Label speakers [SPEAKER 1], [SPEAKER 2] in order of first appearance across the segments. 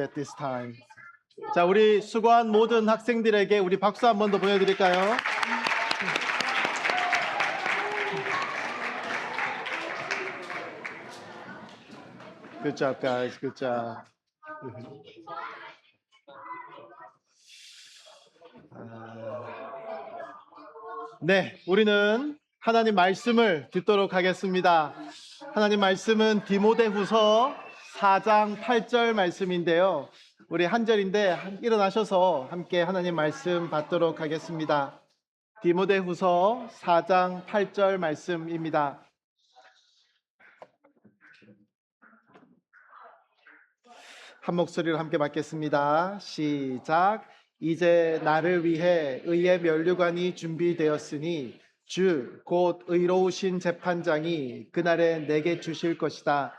[SPEAKER 1] at this time. 자, 우리 수고한 모든 학생들에게 우리 박수 한 번 더 보내드릴까요? Good job, guys. Good job. 네, 우리는 하나님 말씀을 듣도록 하겠습니다. 하나님 말씀은 디모데후서 4장 8절 말씀인데요. 우리 한 절인데 일어나셔서 함께 하나님 말씀 받도록 하겠습니다. 디모데후서 4장 8절 말씀입니다. 한 목소리로 함께 받겠습니다. 시작. 이제 나를 위해 의의 면류관이 준비되었으니 주 곧 의로우신 재판장이 그날에 내게 주실 것이다.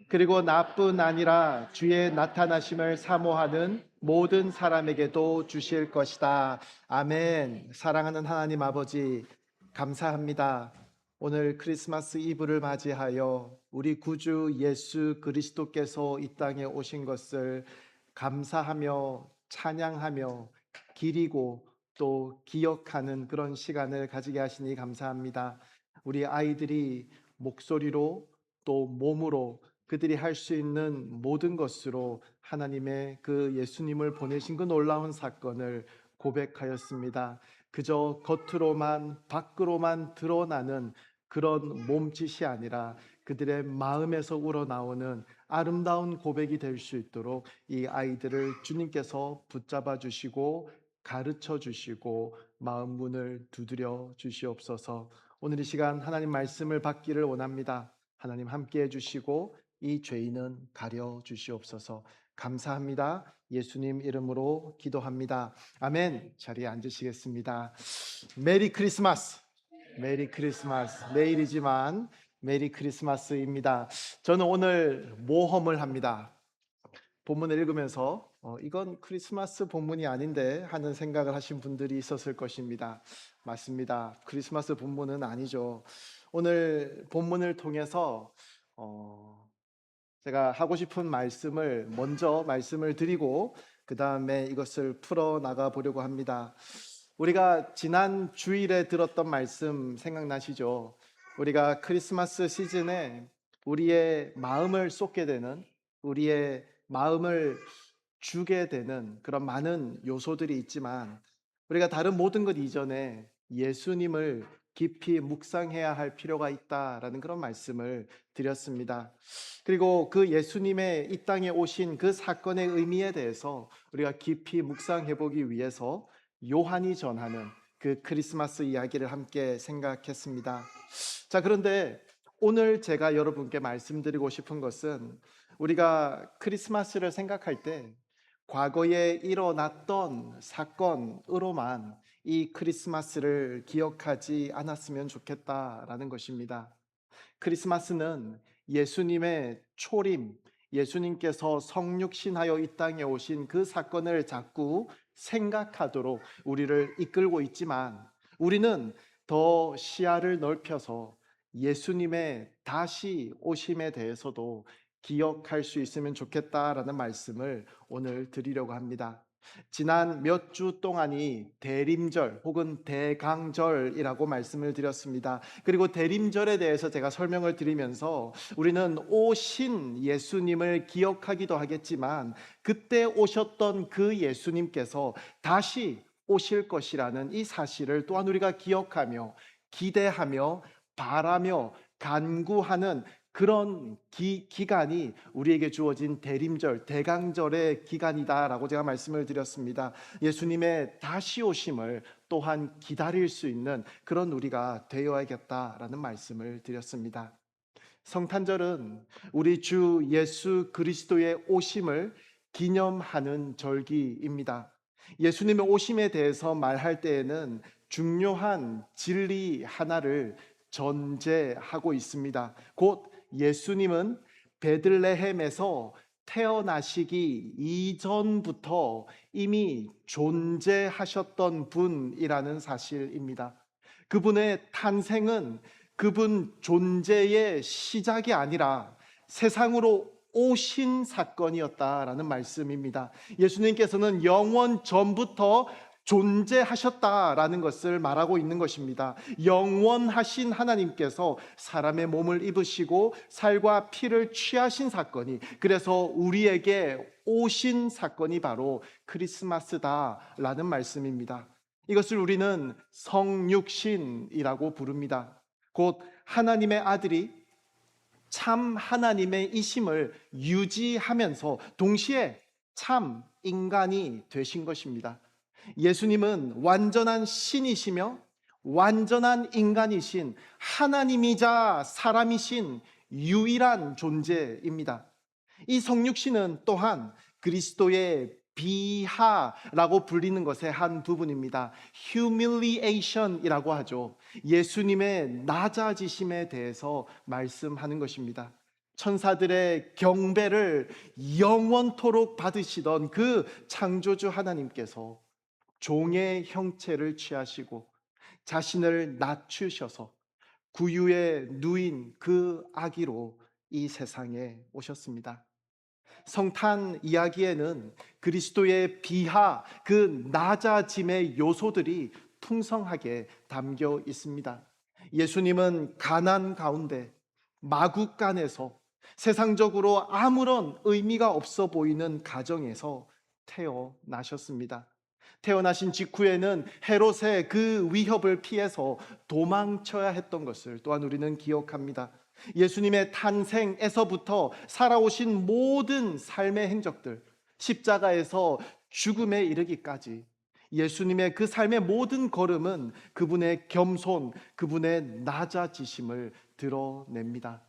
[SPEAKER 1] 그리고 나뿐 아니라 주의 나타나심을 사모하는 모든 사람에게도 주실 것이다. 아멘. 사랑하는 하나님 아버지, 감사합니다. 오늘 크리스마스 이브를 맞이하여 우리 구주 예수 그리스도께서 이 땅에 오신 것을 감사하며 찬양하며 기리고 또 기억하는 그런 시간을 가지게 하시니 감사합니다. 우리 아이들이 목소리로 또 몸으로 그들이 할 수 있는 모든 것으로 하나님의 그 예수님을 보내신 그 놀라운 사건을 고백하였습니다. 그저 겉으로만 밖으로만 드러나는 그런 몸짓이 아니라 그들의 마음에서 우러나오는 아름다운 고백이 될 수 있도록 이 아이들을 주님께서 붙잡아 주시고 가르쳐 주시고 마음 문을 두드려 주시옵소서. 오늘 이 시간 하나님 말씀을 받기를 원합니다. 하나님 함께 해주시고 이 죄인은 가려 주시옵소서. 감사합니다. 예수님 이름으로 기도합니다. 아멘. 자리에 앉으시겠습니다. 메리 크리스마스. 메리 크리스마스. 내일이지만 메리 크리스마스입니다. 저는 오늘 모험을 합니다. 본문을 읽으면서 이건 크리스마스 본문이 아닌데 하는 생각을 하신 분들이 있었을 것입니다. 맞습니다. 크리스마스 본문은 아니죠. 오늘 본문을 통해서 제가 하고 싶은 말씀을 먼저 말씀을 드리고 그 다음에 이것을 풀어나가 보려고 합니다. 우리가 지난 주일에 들었던 말씀 생각나시죠? 우리가 크리스마스 시즌에 우리의 마음을 쏟게 되는, 우리의 마음을 주게 되는 그런 많은 요소들이 있지만 우리가 다른 모든 것 이전에 예수님을 깊이 묵상해야 할 필요가 있다라는 그런 말씀을 드렸습니다. 그리고 그 예수님의 이 땅에 오신 그 사건의 의미에 대해서 우리가 깊이 묵상해 보기 위해서 요한이 전하는 그 크리스마스 이야기를 함께 생각했습니다. 자, 그런데 오늘 제가 여러분께 말씀드리고 싶은 것은 우리가 크리스마스를 생각할 때 과거에 일어났던 사건으로만 이 크리스마스를 기억하지 않았으면 좋겠다라는 것입니다. 크리스마스는 예수님의 초림, 예수님께서 성육신하여 이 땅에 오신 그 사건을 자꾸 생각하도록 우리를 이끌고 있지만 우리는 더 시야를 넓혀서 예수님의 다시 오심에 대해서도 기억할 수 있으면 좋겠다라는 말씀을 오늘 드리려고 합니다. 지난 몇 주 동안이 대림절 혹은 대강절이라고 말씀을 드렸습니다. 그리고 대림절에 대해서 제가 설명을 드리면서 우리는 오신 예수님을 기억하기도 하겠지만 그때 오셨던 그 예수님께서 다시 오실 것이라는 이 사실을 또한 우리가 기억하며 기대하며 바라며 간구하는 그런 기간이 우리에게 주어진 대림절, 대강절의 기간이다라고 제가 말씀을 드렸습니다. 예수님의 다시 오심을 또한 기다릴 수 있는 그런 우리가 되어야겠다라는 말씀을 드렸습니다. 성탄절은 우리 주 예수 그리스도의 오심을 기념하는 절기입니다. 예수님의 오심에 대해서 말할 때에는 중요한 진리 하나를 전제하고 있습니다. 곧 예수님은 베들레헴에서 태어나시기 이전부터 이미 존재하셨던 분이라는 사실입니다. 그분의 탄생은 그분 존재의 시작이 아니라 세상으로 오신 사건이었다라는 말씀입니다. 예수님께서는 영원 전부터 존재하셨다라는 것을 말하고 있는 것입니다. 영원하신 하나님께서 사람의 몸을 입으시고 살과 피를 취하신 사건이, 그래서 우리에게 오신 사건이 바로 크리스마스다라는 말씀입니다. 이것을 우리는 성육신이라고 부릅니다. 곧 하나님의 아들이 참 하나님의 이심을 유지하면서 동시에 참 인간이 되신 것입니다. 예수님은 완전한 신이시며 완전한 인간이신 하나님이자 사람이신 유일한 존재입니다. 이 성육신은 또한 그리스도의 비하라고 불리는 것의 한 부분입니다. humiliation이라고 하죠. 예수님의 낮아지심에 대해서 말씀하는 것입니다. 천사들의 경배를 영원토록 받으시던 그 창조주 하나님께서 종의 형체를 취하시고 자신을 낮추셔서 구유에 누인 그 아기로 이 세상에 오셨습니다. 성탄 이야기에는 그리스도의 비하, 그 낮아짐의 요소들이 풍성하게 담겨 있습니다. 예수님은 가난 가운데 마구간에서 세상적으로 아무런 의미가 없어 보이는 가정에서 태어나셨습니다. 태어나신 직후에는 헤롯의 그 위협을 피해서 도망쳐야 했던 것을 또한 우리는 기억합니다. 예수님의 탄생에서부터 살아오신 모든 삶의 행적들, 십자가에서 죽음에 이르기까지 예수님의 그 삶의 모든 걸음은 그분의 겸손, 그분의 낮아지심을 드러냅니다.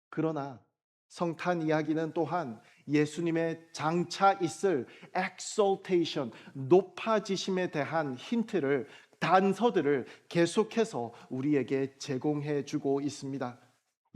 [SPEAKER 1] 그러나 성탄 이야기는 또한 예수님의 장차 있을 exaltation, 높아지심에 대한 힌트를, 단서들을 계속해서 우리에게 제공해 주고 있습니다.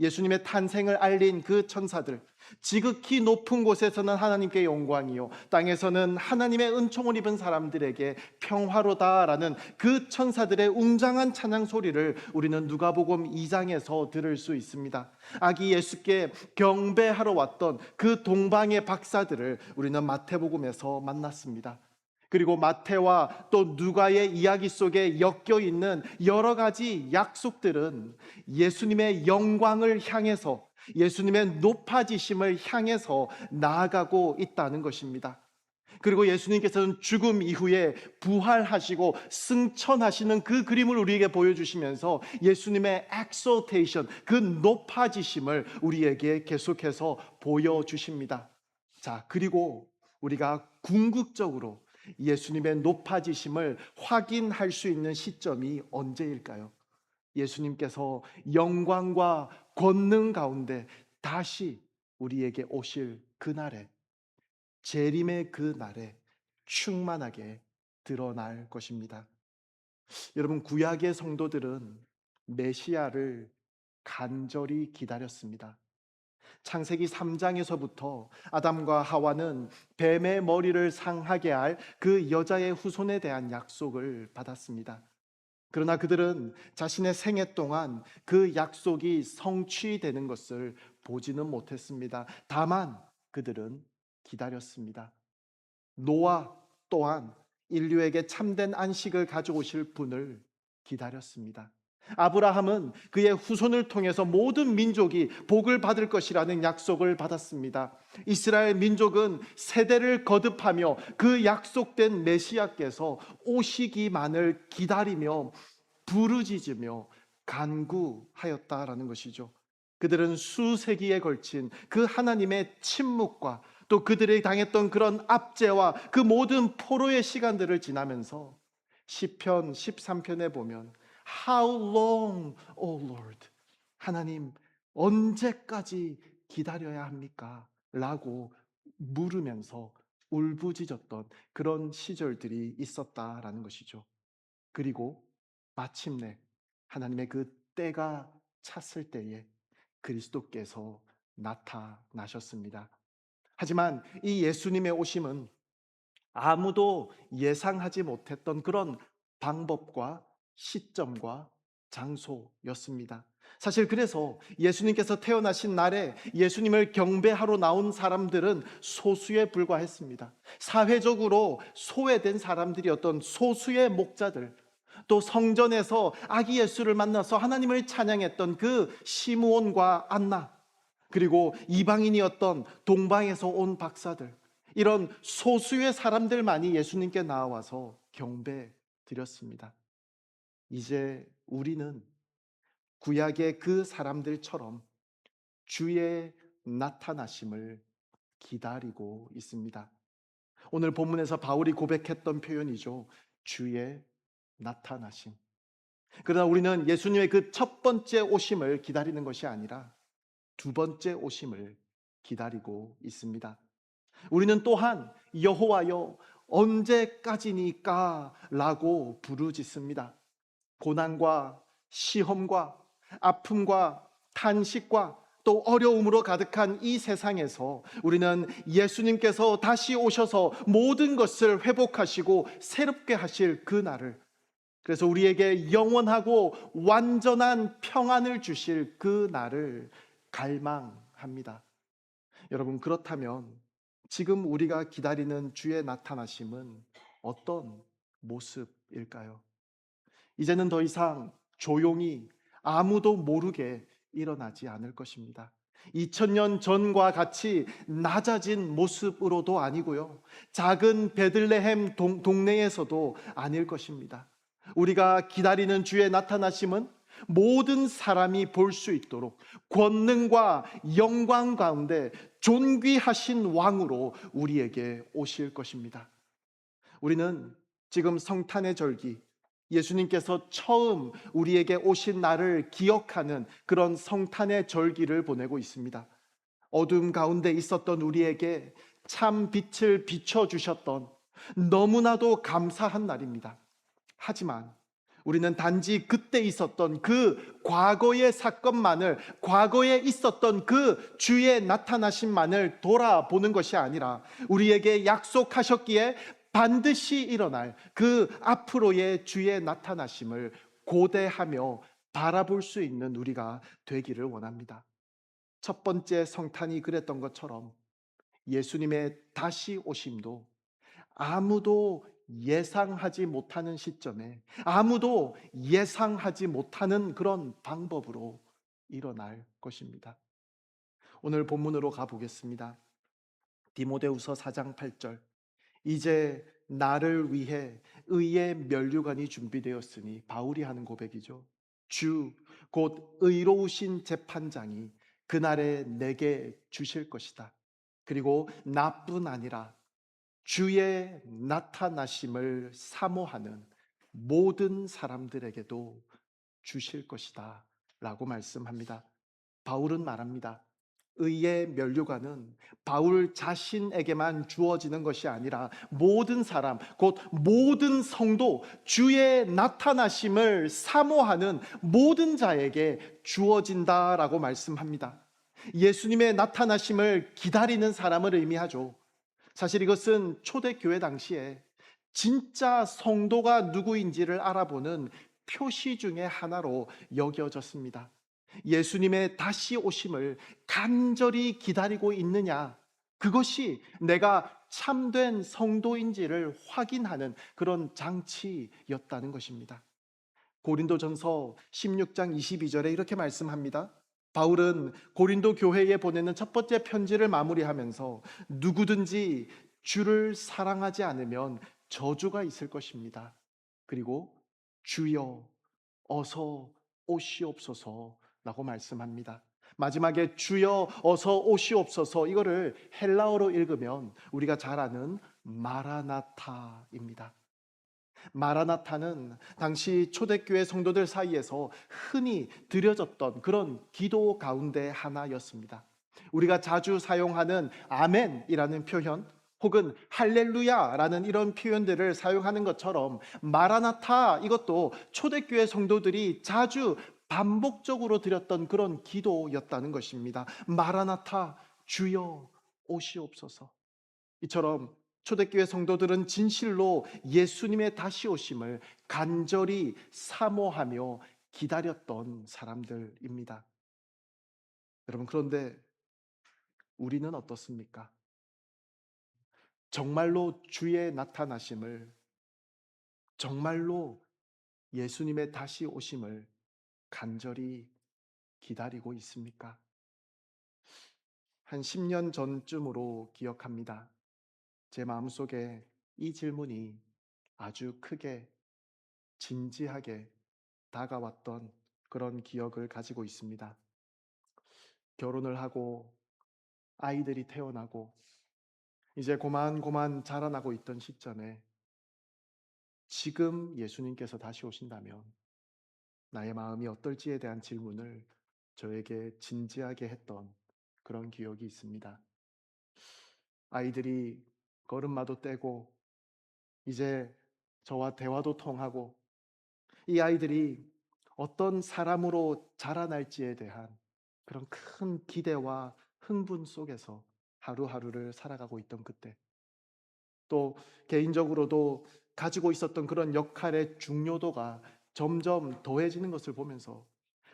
[SPEAKER 1] 예수님의 탄생을 알린 그 천사들, 지극히 높은 곳에서는 하나님께 영광이요 땅에서는 하나님의 은총을 입은 사람들에게 평화로다라는 그 천사들의 웅장한 찬양 소리를 우리는 누가복음 2장에서 들을 수 있습니다. 아기 예수께 경배하러 왔던 그 동방의 박사들을 우리는 마태복음에서 만났습니다. 그리고 마태와 또 누가의 이야기 속에 엮여 있는 여러 가지 약속들은 예수님의 영광을 향해서, 예수님의 높아지심을 향해서 나아가고 있다는 것입니다. 그리고 예수님께서는 죽음 이후에 부활하시고 승천하시는 그 그림을 우리에게 보여주시면서 예수님의 exaltation, 그 높아지심을 우리에게 계속해서 보여주십니다. 자, 그리고 우리가 궁극적으로 예수님의 높아지심을 확인할 수 있는 시점이 언제일까요? 예수님께서 영광과 권능 가운데 다시 우리에게 오실 그날에, 재림의 그 날에 충만하게 드러날 것입니다. 여러분, 구약의 성도들은 메시아를 간절히 기다렸습니다. 창세기 3장에서부터 아담과 하와는 뱀의 머리를 상하게 할 그 여자의 후손에 대한 약속을 받았습니다. 그러나 그들은 자신의 생애 동안 그 약속이 성취되는 것을 보지는 못했습니다. 다만 그들은 기다렸습니다. 노아 또한 인류에게 참된 안식을 가져오실 분을 기다렸습니다. 아브라함은 그의 후손을 통해서 모든 민족이 복을 받을 것이라는 약속을 받았습니다. 이스라엘 민족은 세대를 거듭하며 그 약속된 메시아께서 오시기만을 기다리며 부르짖으며 간구하였다라는 것이죠. 그들은 수세기에 걸친 그 하나님의 침묵과 또 그들이 당했던 그런 압제와 그 모든 포로의 시간들을 지나면서 시편 13편에 보면 How long, O Lord? 하나님, 언제까지 기다려야 합니까? 라고 물으면서 울부짖었던 그런 시절들이 있었다라는 것이죠. 그리고 마침내 하나님의 그 때가 찼을 때에 그리스도께서 나타나셨습니다. 하지만 이 예수님의 오심은 아무도 예상하지 못했던 그런 방법과 시점과 장소였습니다. 사실 그래서 예수님께서 태어나신 날에 예수님을 경배하러 나온 사람들은 소수에 불과했습니다. 사회적으로 소외된 사람들이었던 소수의 목자들, 또 성전에서 아기 예수를 만나서 하나님을 찬양했던 그 시므온과 안나, 그리고 이방인이었던 동방에서 온 박사들, 이런 소수의 사람들만이 예수님께 나와서 경배 드렸습니다. 이제 우리는 구약의 그 사람들처럼 주의 나타나심을 기다리고 있습니다. 오늘 본문에서 바울이 고백했던 표현이죠. 주의 나타나심. 그러나 우리는 예수님의 그 첫 번째 오심을 기다리는 것이 아니라 두 번째 오심을 기다리고 있습니다. 우리는 또한 여호와여 언제까지니까 라고 부르짖습니다. 고난과 시험과 아픔과 탄식과 또 어려움으로 가득한 이 세상에서 우리는 예수님께서 다시 오셔서 모든 것을 회복하시고 새롭게 하실 그 날을, 그래서 우리에게 영원하고 완전한 평안을 주실 그 날을 갈망합니다. 여러분, 그렇다면 지금 우리가 기다리는 주의 나타나심은 어떤 모습일까요? 이제는 더 이상 조용히 아무도 모르게 일어나지 않을 것입니다. 2000년 전과 같이 낮아진 모습으로도 아니고요, 작은 베들레헴 동네에서도 아닐 것입니다. 우리가 기다리는 주의 나타나심은 모든 사람이 볼 수 있도록 권능과 영광 가운데 존귀하신 왕으로 우리에게 오실 것입니다. 우리는 지금 성탄의 절기, 예수님께서 처음 우리에게 오신 날을 기억하는 그런 성탄의 절기를 보내고 있습니다. 어둠 가운데 있었던 우리에게 참 빛을 비춰주셨던 너무나도 감사한 날입니다. 하지만 우리는 단지 그때 있었던 그 과거의 사건만을, 과거에 있었던 그 주의 나타나심만을 돌아보는 것이 아니라 우리에게 약속하셨기에 반드시 일어날 그 앞으로의 주의 나타나심을 고대하며 바라볼 수 있는 우리가 되기를 원합니다. 첫 번째 성탄이 그랬던 것처럼 예수님의 다시 오심도 아무도 예상하지 못하는 시점에, 아무도 예상하지 못하는 그런 방법으로 일어날 것입니다. 오늘 본문으로 가보겠습니다. 디모데후서 4장 8절. 이제 나를 위해 의의 면류관이 준비되었으니, 바울이 하는 고백이죠. 주 곧 의로우신 재판장이 그날에 내게 주실 것이다. 그리고 나뿐 아니라 주의 나타나심을 사모하는 모든 사람들에게도 주실 것이다 라고 말씀합니다. 바울은 말합니다. 의의 면류관은 바울 자신에게만 주어지는 것이 아니라 모든 사람, 곧 모든 성도, 주의 나타나심을 사모하는 모든 자에게 주어진다라고 말씀합니다. 예수님의 나타나심을 기다리는 사람을 의미하죠. 사실 이것은 초대교회 당시에 진짜 성도가 누구인지를 알아보는 표시 중에 하나로 여겨졌습니다. 예수님의 다시 오심을 간절히 기다리고 있느냐, 그것이 내가 참된 성도인지를 확인하는 그런 장치였다는 것입니다. 고린도전서 16장 22절에 이렇게 말씀합니다. 바울은 고린도 교회에 보내는 첫 번째 편지를 마무리하면서 누구든지 주를 사랑하지 않으면 저주가 있을 것입니다. 그리고 주여 어서 오시옵소서라고 말씀합니다. 마지막에 주여 어서 오시옵소서, 이거를 헬라어로 읽으면 우리가 잘 아는 마라나타입니다. 마라나타는 당시 초대교회 성도들 사이에서 흔히 드려졌던 그런 기도 가운데 하나였습니다. 우리가 자주 사용하는 아멘이라는 표현, 혹은 할렐루야라는 이런 표현들을 사용하는 것처럼 마라나타, 이것도 초대교회 성도들이 자주 반복적으로 드렸던 그런 기도였다는 것입니다. 마라나타, 주여 오시옵소서. 이처럼 초대교회 성도들은 진실로 예수님의 다시 오심을 간절히 사모하며 기다렸던 사람들입니다. 여러분, 그런데 우리는 어떻습니까? 정말로 주의 나타나심을, 정말로 예수님의 다시 오심을 간절히 기다리고 있습니까? 한 10년 전쯤으로 기억합니다. 제 마음속에 이 질문이 아주 크게 진지하게 다가왔던 그런 기억을 가지고 있습니다. 결혼을 하고 아이들이 태어나고 이제 고만고만 자라나고 있던 시점에 지금 예수님께서 다시 오신다면 나의 마음이 어떨지에 대한 질문을 저에게 진지하게 했던 그런 기억이 있습니다. 아이들이 걸음마도 떼고 이제 저와 대화도 통하고 이 아이들이 어떤 사람으로 자라날지에 대한 그런 큰 기대와 흥분 속에서 하루하루를 살아가고 있던 그때, 또 개인적으로도 가지고 있었던 그런 역할의 중요도가 점점 더해지는 것을 보면서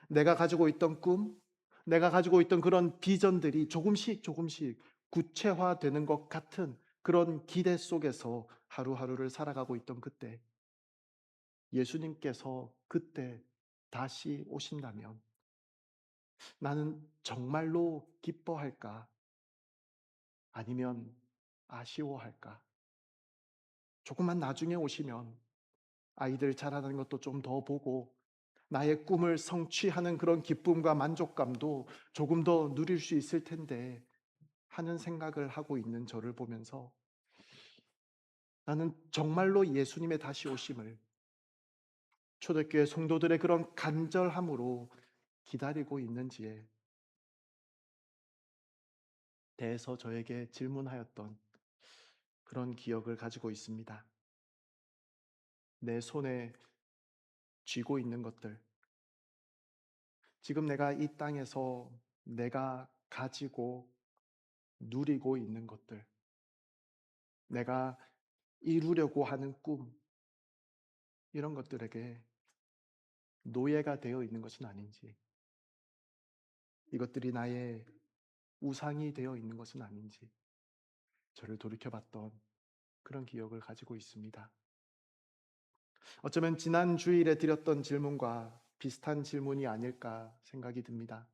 [SPEAKER 1] 내가 가지고 있던 꿈, 내가 가지고 있던 그런 비전들이 조금씩 조금씩 구체화되는 것 같은 그런 기대 속에서 하루하루를 살아가고 있던 그때, 예수님께서 그때 다시 오신다면 나는 정말로 기뻐할까? 아니면 아쉬워할까? 조금만 나중에 오시면 아이들 자라는 것도 좀 더 보고 나의 꿈을 성취하는 그런 기쁨과 만족감도 조금 더 누릴 수 있을 텐데 하는 생각을 하고 있는 저를 보면서 나는 정말로 예수님의 다시 오심을 초대교회 성도들의 그런 간절함으로 기다리고 있는지에 대해서 저에게 질문하였던 그런 기억을 가지고 있습니다. 내 손에 쥐고 있는 것들, 지금 내가 이 땅에서 내가 가지고 누리고 있는 것들, 내가 이루려고 하는 꿈, 이런 것들에게 노예가 되어 있는 것은 아닌지, 이것들이 나의 우상이 되어 있는 것은 아닌지 저를 돌이켜봤던 그런 기억을 가지고 있습니다. 어쩌면 지난 주일에 드렸던 질문과 비슷한 질문이 아닐까 생각이 듭니다.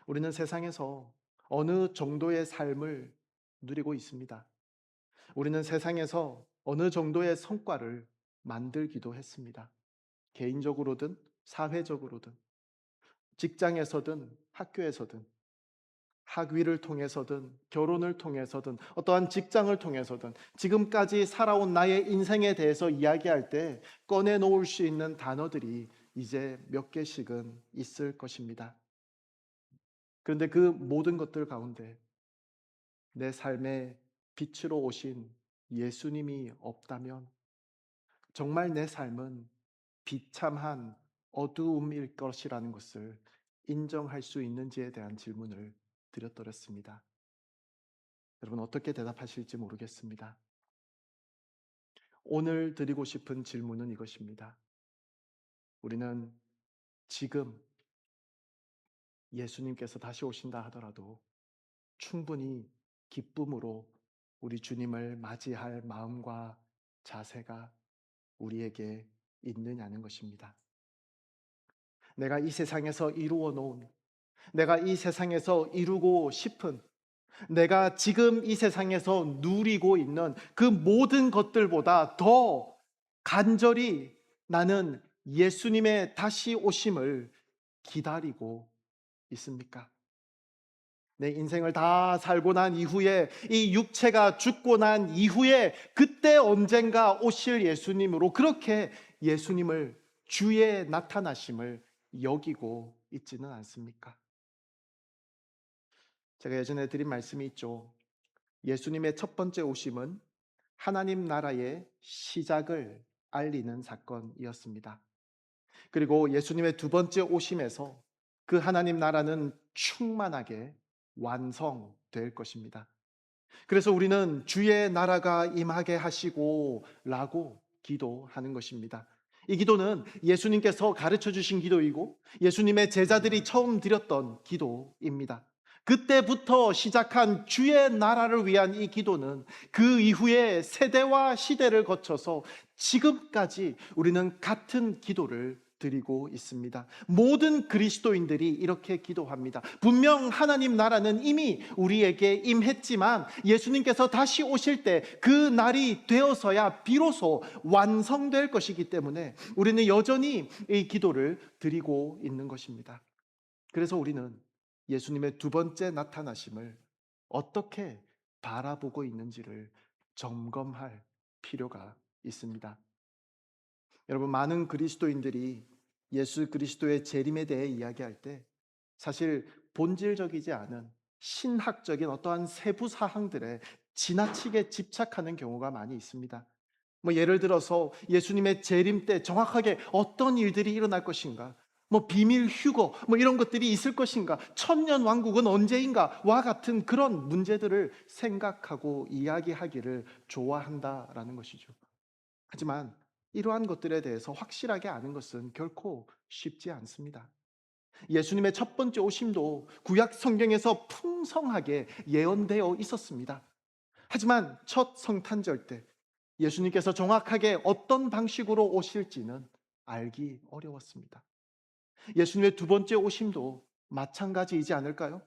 [SPEAKER 1] 우리는 세상에서 어느 정도의 삶을 누리고 있습니다. 우리는 세상에서 어느 정도의 성과를 만들기도 했습니다. 개인적으로든 사회적으로든 직장에서든 학교에서든 학위를 통해서든 결혼을 통해서든 어떠한 직장을 통해서든 지금까지 살아온 나의 인생에 대해서 이야기할 때 꺼내놓을 수 있는 단어들이 이제 몇 개씩은 있을 것입니다. 그런데 그 모든 것들 가운데 내 삶의 빛으로 오신 예수님이 없다면 정말 내 삶은 비참한 어두움일 것이라는 것을 인정할 수 있는지에 대한 질문을 드렸더랬습니다. 여러분, 어떻게 대답하실지 모르겠습니다. 오늘 드리고 싶은 질문은 이것입니다. 우리는 지금 예수님께서 다시 오신다 하더라도 충분히 기쁨으로 우리 주님을 맞이할 마음과 자세가 우리에게 있느냐는 것입니다. 내가 이 세상에서 이루어 놓은, 내가 이 세상에서 이루고 싶은, 내가 지금 이 세상에서 누리고 있는 그 모든 것들보다 더 간절히 나는 예수님의 다시 오심을 기다리고 있습니까? 내 인생을 다 살고 난 이후에, 이 육체가 죽고 난 이후에 그때 언젠가 오실 예수님으로 그렇게 예수님을, 주의 나타나심을 여기고 있지는 않습니까? 제가 예전에 드린 말씀이 있죠. 예수님의 첫 번째 오심은 하나님 나라의 시작을 알리는 사건이었습니다. 그리고 예수님의 두 번째 오심에서 그 하나님 나라는 충만하게 완성될 것입니다. 그래서 우리는 주의 나라가 임하게 하시고 라고 기도하는 것입니다. 이 기도는 예수님께서 가르쳐 주신 기도이고 예수님의 제자들이 처음 드렸던 기도입니다. 그때부터 시작한 주의 나라를 위한 이 기도는 그 이후에 세대와 시대를 거쳐서 지금까지 우리는 같은 기도를 드리고 있습니다. 모든 그리스도인들이 이렇게 기도합니다. 분명 하나님 나라는 이미 우리에게 임했지만 예수님께서 다시 오실 때 그 날이 되어서야 비로소 완성될 것이기 때문에 우리는 여전히 이 기도를 드리고 있는 것입니다. 그래서 우리는 예수님의 두 번째 나타나심을 어떻게 바라보고 있는지를 점검할 필요가 있습니다. 여러분, 많은 그리스도인들이 예수 그리스도의 재림에 대해 이야기할 때 사실 본질적이지 않은 신학적인 어떠한 세부 사항들에 지나치게 집착하는 경우가 많이 있습니다. 예를 들어서 예수님의 재림 때 정확하게 어떤 일들이 일어날 것인가, 비밀 휴거, 이런 것들이 있을 것인가, 천년 왕국은 언제인가와 같은 그런 문제들을 생각하고 이야기하기를 좋아한다라는 것이죠. 하지만 이러한 것들에 대해서 확실하게 아는 것은 결코 쉽지 않습니다. 예수님의 첫 번째 오심도 구약 성경에서 풍성하게 예언되어 있었습니다. 하지만 첫 성탄절 때 예수님께서 정확하게 어떤 방식으로 오실지는 알기 어려웠습니다. 예수님의 두 번째 오심도 마찬가지이지 않을까요?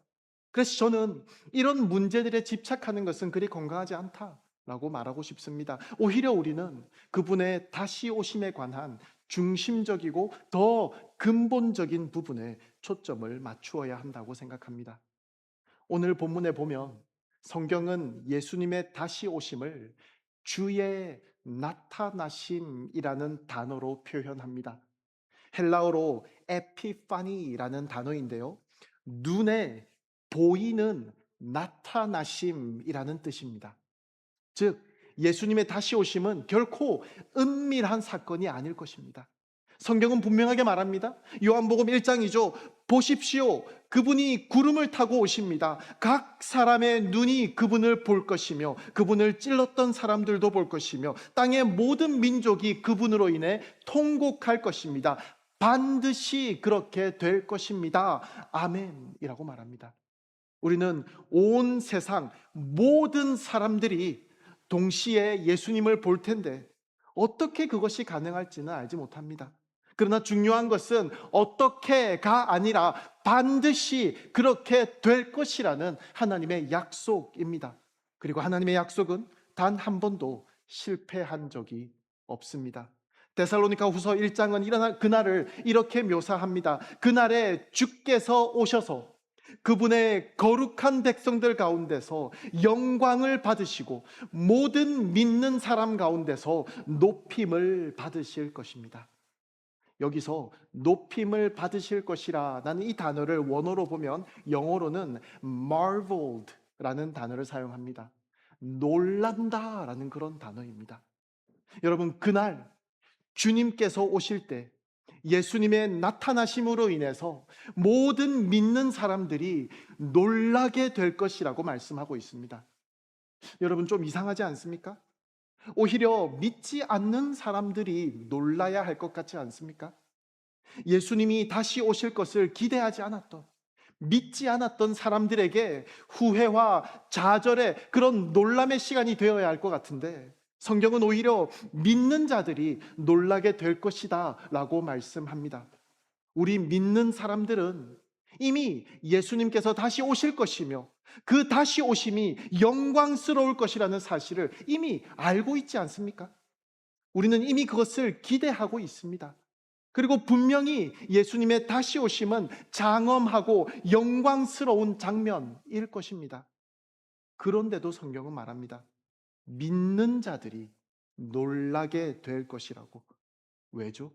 [SPEAKER 1] 그래서 저는 이런 문제들에 집착하는 것은 그리 건강하지 않다라고 말하고 싶습니다. 오히려 우리는 그분의 다시 오심에 관한 중심적이고 더 근본적인 부분에 초점을 맞추어야 한다고 생각합니다. 오늘 본문에 보면 성경은 예수님의 다시 오심을 주의 나타나심이라는 단어로 표현합니다. 헬라어로 에피파니라는 단어인데요, 눈에 보이는 나타나심이라는 뜻입니다. 즉 예수님의 다시 오심은 결코 은밀한 사건이 아닐 것입니다. 성경은 분명하게 말합니다. 요한복음 1장이죠. 보십시오, 그분이 구름을 타고 오십니다. 각 사람의 눈이 그분을 볼 것이며 그분을 찔렀던 사람들도 볼 것이며 땅의 모든 민족이 그분으로 인해 통곡할 것입니다. 반드시 그렇게 될 것입니다. 아멘이라고 말합니다. 우리는 온 세상 모든 사람들이 동시에 예수님을 볼 텐데 어떻게 그것이 가능할지는 알지 못합니다. 그러나 중요한 것은 어떻게가 아니라 반드시 그렇게 될 것이라는 하나님의 약속입니다. 그리고 하나님의 약속은 단 한 번도 실패한 적이 없습니다. 데살로니가 후서 1장은 일어날 그날을 이렇게 묘사합니다. 그날에 주께서 오셔서 그분의 거룩한 백성들 가운데서 영광을 받으시고 모든 믿는 사람 가운데서 높임을 받으실 것입니다. 여기서 높임을 받으실 것이라는 이 단어를 원어로 보면 영어로는 marveled라는 단어를 사용합니다. 놀란다라는 그런 단어입니다. 여러분, 그날 주님께서 오실 때 예수님의 나타나심으로 인해서 모든 믿는 사람들이 놀라게 될 것이라고 말씀하고 있습니다. 여러분, 좀 이상하지 않습니까? 오히려 믿지 않는 사람들이 놀라야 할 것 같지 않습니까? 예수님이 다시 오실 것을 기대하지 않았던, 믿지 않았던 사람들에게 후회와 좌절의 그런 놀람의 시간이 되어야 할 것 같은데 성경은 오히려 믿는 자들이 놀라게 될 것이다 라고 말씀합니다. 우리 믿는 사람들은 이미 예수님께서 다시 오실 것이며 그 다시 오심이 영광스러울 것이라는 사실을 이미 알고 있지 않습니까? 우리는 이미 그것을 기대하고 있습니다. 그리고 분명히 예수님의 다시 오심은 장엄하고 영광스러운 장면일 것입니다. 그런데도 성경은 말합니다. 믿는 자들이 놀라게 될 것이라고. 왜죠?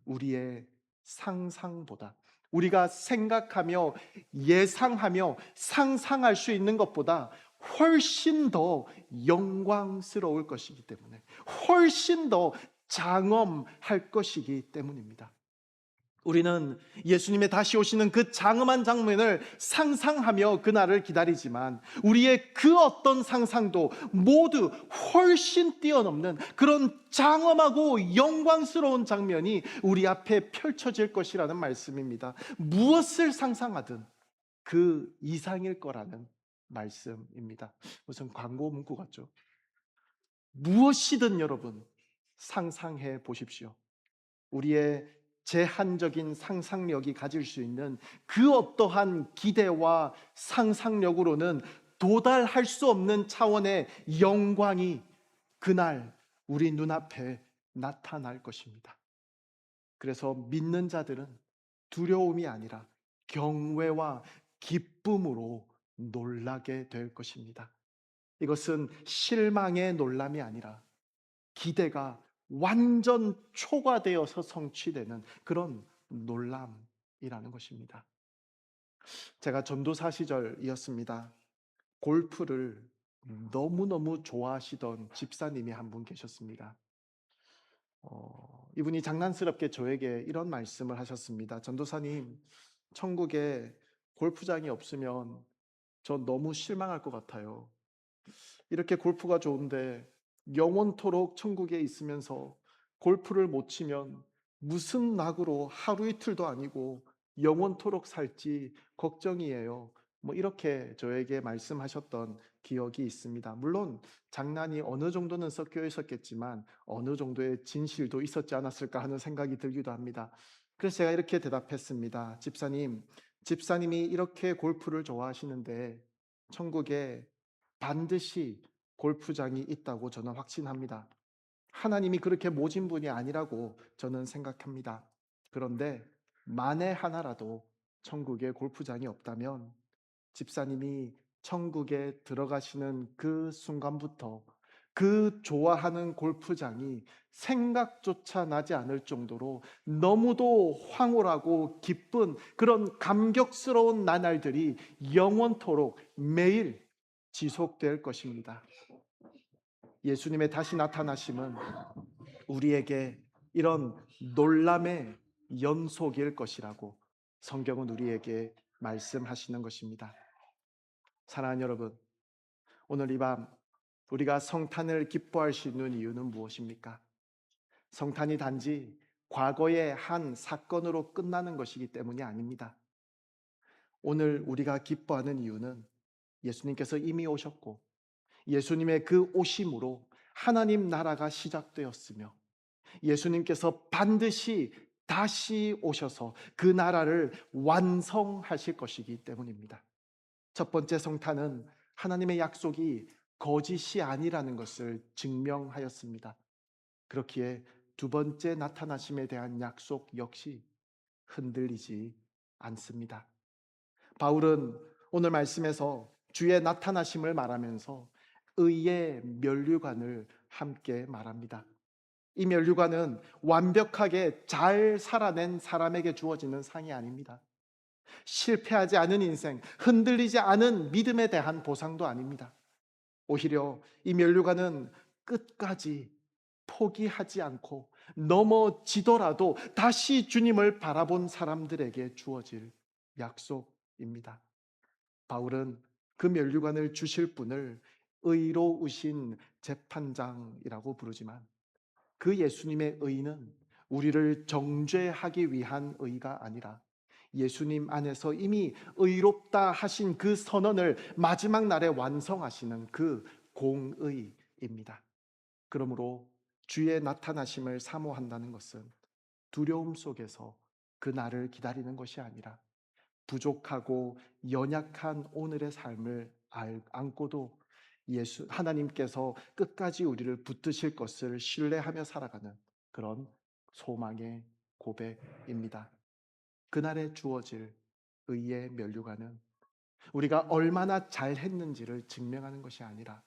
[SPEAKER 1] 우리의 상상보다, 우리가 생각하며 예상하며 상상할 수 있는 것보다 훨씬 더 영광스러울 것이기 때문에, 훨씬 더 장엄할 것이기 때문입니다. 우리는 예수님의 다시 오시는 그 장엄한 장면을 상상하며 그날을 기다리지만 우리의 그 어떤 상상도 모두 훨씬 뛰어넘는 그런 장엄하고 영광스러운 장면이 우리 앞에 펼쳐질 것이라는 말씀입니다. 무엇을 상상하든 그 이상일 거라는 말씀입니다. 무슨 광고 문구 같죠? 무엇이든 여러분 상상해 보십시오. 우리의 제한적인 상상력이 가질 수 있는 그 어떠한 기대와 상상력으로는 도달할 수 없는 차원의 영광이 그날 우리 눈앞에 나타날 것입니다. 그래서 믿는 자들은 두려움이 아니라 경외와 기쁨으로 놀라게 될 것입니다. 이것은 실망의 놀람이 아니라 기대가 완전 초과되어서 성취되는 그런 놀람이라는 것입니다. 제가 전도사 시절이었습니다. 골프를 너무너무 좋아하시던 집사님이 한 분 계셨습니다. 이분이 장난스럽게 저에게 이런 말씀을 하셨습니다. 전도사님, 천국에 골프장이 없으면 저 너무 실망할 것 같아요. 이렇게 골프가 좋은데 영원토록 천국에 있으면서 골프를 못 치면 무슨 낙으로 하루 이틀도 아니고 영원토록 살지 걱정이에요. 뭐 이렇게 저에게 말씀하셨던 기억이 있습니다. 물론 장난이 어느 정도는 섞여 있었겠지만 어느 정도의 진실도 있었지 않았을까 하는 생각이 들기도 합니다. 그래서 제가 이렇게 대답했습니다. 집사님, 집사님이 이렇게 골프를 좋아하시는데 천국에 반드시 골프장이 있다고 저는 확신합니다. 하나님이 그렇게 모진 분이 아니라고 저는 생각합니다. 그런데 만에 하나라도 천국에 골프장이 없다면 집사님이 천국에 들어가시는 그 순간부터 그 좋아하는 골프장이 생각조차 나지 않을 정도로 너무도 황홀하고 기쁜 그런 감격스러운 나날들이 영원토록 매일 지속될 것입니다. 예수님의 다시 나타나심은 우리에게 이런 놀람의 연속일 것이라고 성경은 우리에게 말씀하시는 것입니다. 사랑하는 여러분, 오늘 이 밤 우리가 성탄을 기뻐할 수 있는 이유는 무엇입니까? 성탄이 단지 과거의 한 사건으로 끝나는 것이기 때문이 아닙니다. 오늘 우리가 기뻐하는 이유는 예수님께서 이미 오셨고 예수님의 그 오심으로 하나님 나라가 시작되었으며 예수님께서 반드시 다시 오셔서 그 나라를 완성하실 것이기 때문입니다. 첫 번째 성탄은 하나님의 약속이 거짓이 아니라는 것을 증명하였습니다. 그렇기에 두 번째 나타나심에 대한 약속 역시 흔들리지 않습니다. 바울은 오늘 말씀에서 주의 나타나심을 말하면서 의의 면류관을 함께 말합니다. 이 면류관은 완벽하게 잘 살아낸 사람에게 주어지는 상이 아닙니다. 실패하지 않은 인생, 흔들리지 않은 믿음에 대한 보상도 아닙니다. 오히려 이 면류관은 끝까지 포기하지 않고 넘어지더라도 다시 주님을 바라본 사람들에게 주어질 약속입니다. 바울은 그 면류관을 주실 분을 의로우신 재판장이라고 부르지만 그 예수님의 의는 우리를 정죄하기 위한 의가 아니라 예수님 안에서 이미 의롭다 하신 그 선언을 마지막 날에 완성하시는 그 공의입니다. 그러므로 주의 나타나심을 사모한다는 것은 두려움 속에서 그 날을 기다리는 것이 아니라 부족하고 연약한 오늘의 삶을 안고도 하나님께서 끝까지 우리를 붙드실 것을 신뢰하며 살아가는 그런 소망의 고백입니다. 그날에 주어질 의의 면류관은 우리가 얼마나 잘했는지를 증명하는 것이 아니라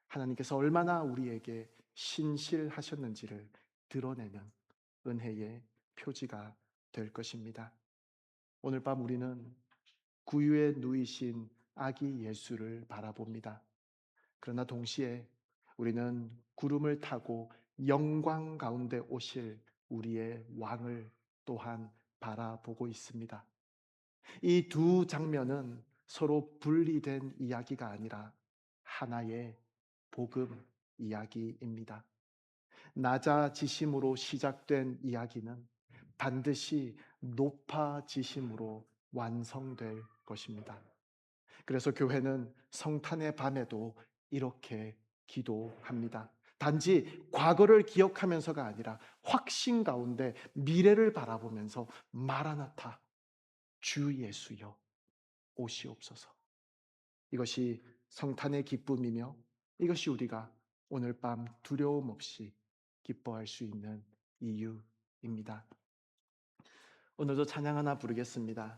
[SPEAKER 1] 하나님께서 얼마나 우리에게 신실하셨는지를 드러내는 은혜의 표지가 될 것입니다. 오늘 밤 우리는 구유에 누이신 아기 예수를 바라봅니다. 그러나 동시에 우리는 구름을 타고 영광 가운데 오실 우리의 왕을 또한 바라보고 있습니다. 이 두 장면은 서로 분리된 이야기가 아니라 하나의 복음 이야기입니다. 낮아지심으로 시작된 이야기는 반드시 높아지심으로 완성될 것입니다. 그래서 교회는 성탄의 밤에도 이렇게 기도합니다. 단지 과거를 기억하면서가 아니라 확신 가운데 미래를 바라보면서 마라나타, 주 예수여 오시옵소서. 이것이 성탄의 기쁨이며 이것이 우리가 오늘 밤 두려움 없이 기뻐할 수 있는 이유입니다. 오늘도 찬양 하나 부르겠습니다.